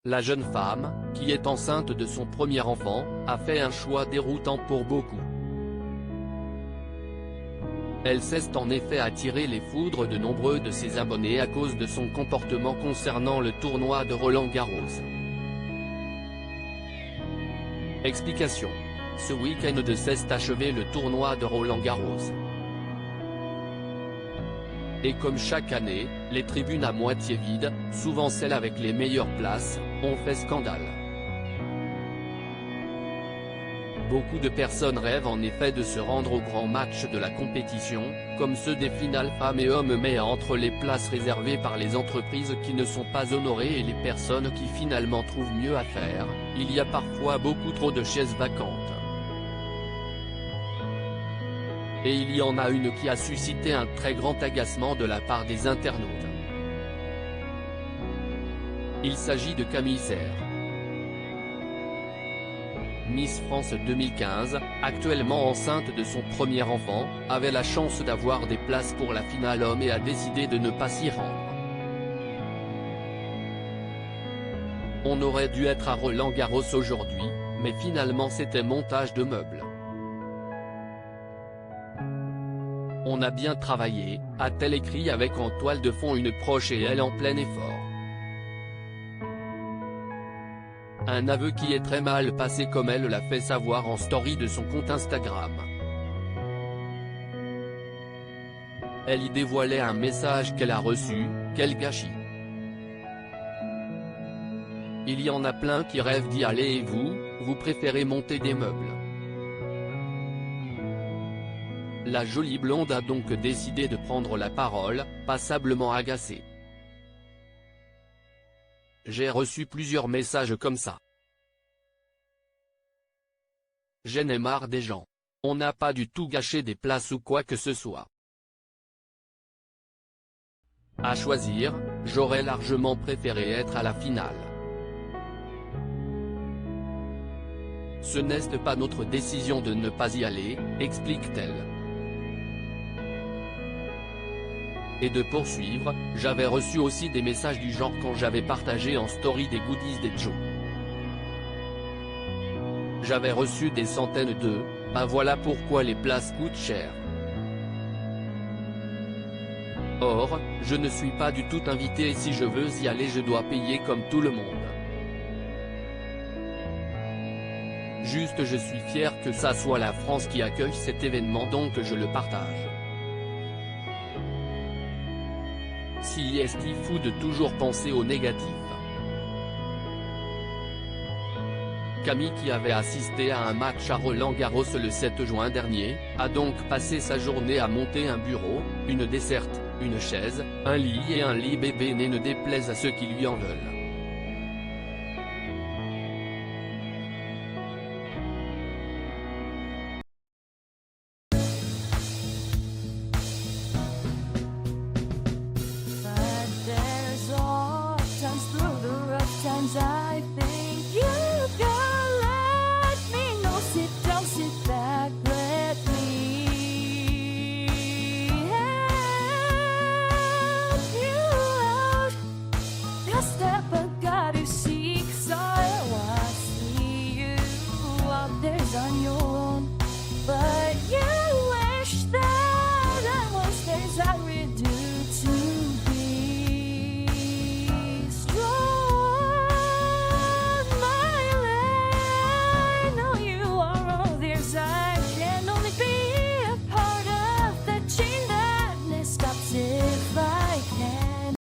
La jeune femme, qui est enceinte de son premier enfant, a fait un choix déroutant pour beaucoup. Elle s'est en effet attiré les foudres de nombreux de ses abonnés à cause de son comportement concernant le tournoi de Roland-Garros. Explication. Ce week-end s'est achevé le tournoi de Roland-Garros. Et comme chaque année, les tribunes à moitié vides, souvent celles avec les meilleures places, ont fait scandale. Beaucoup de personnes rêvent en effet de se rendre aux grands matchs de la compétition, comme ceux des finales femmes et hommes, mais entre les places réservées par les entreprises qui ne sont pas honorées et les personnes qui finalement trouvent mieux à faire, il y a parfois beaucoup trop de chaises vacantes. Et il y en a une qui a suscité un très grand agacement de la part des internautes. Il s'agit de Camille Serre. Miss France 2015, actuellement enceinte de son premier enfant, avait la chance d'avoir des places pour la finale homme et a décidé de ne pas s'y rendre. On aurait dû être à Roland-Garros aujourd'hui, mais finalement c'était montage de meubles. On a bien travaillé, a-t-elle écrit avec en toile de fond une proche et elle en plein effort. Un aveu qui est très mal passé comme elle l'a fait savoir en story de son compte Instagram. Elle y dévoilait un message qu'elle a reçu, quel gâchis. Il y en a plein qui rêvent d'y aller et vous préférez monter des meubles. La jolie blonde a donc décidé de prendre la parole, passablement agacée. J'ai reçu plusieurs messages comme ça. J'en ai marre des gens. On n'a pas du tout gâché des places ou quoi que ce soit. À choisir, j'aurais largement préféré être à la finale. Ce n'est pas notre décision de ne pas y aller, explique-t-elle. Et de poursuivre, j'avais reçu aussi des messages du genre quand j'avais partagé en story des goodies des Joe. J'avais reçu des centaines de « bah voilà pourquoi les places coûtent cher ». Or, je ne suis pas du tout invité et si je veux y aller je dois payer comme tout le monde. Juste je suis fier que ça soit la France qui accueille cet événement donc je le partage. Si est-ce fou de toujours penser au négatif. Camille, qui avait assisté à un match à Roland-Garros le 7 juin dernier, a donc passé sa journée à monter un bureau, une desserte, une chaise, un lit et un lit bébé né ne déplaise à ceux qui lui en veulent.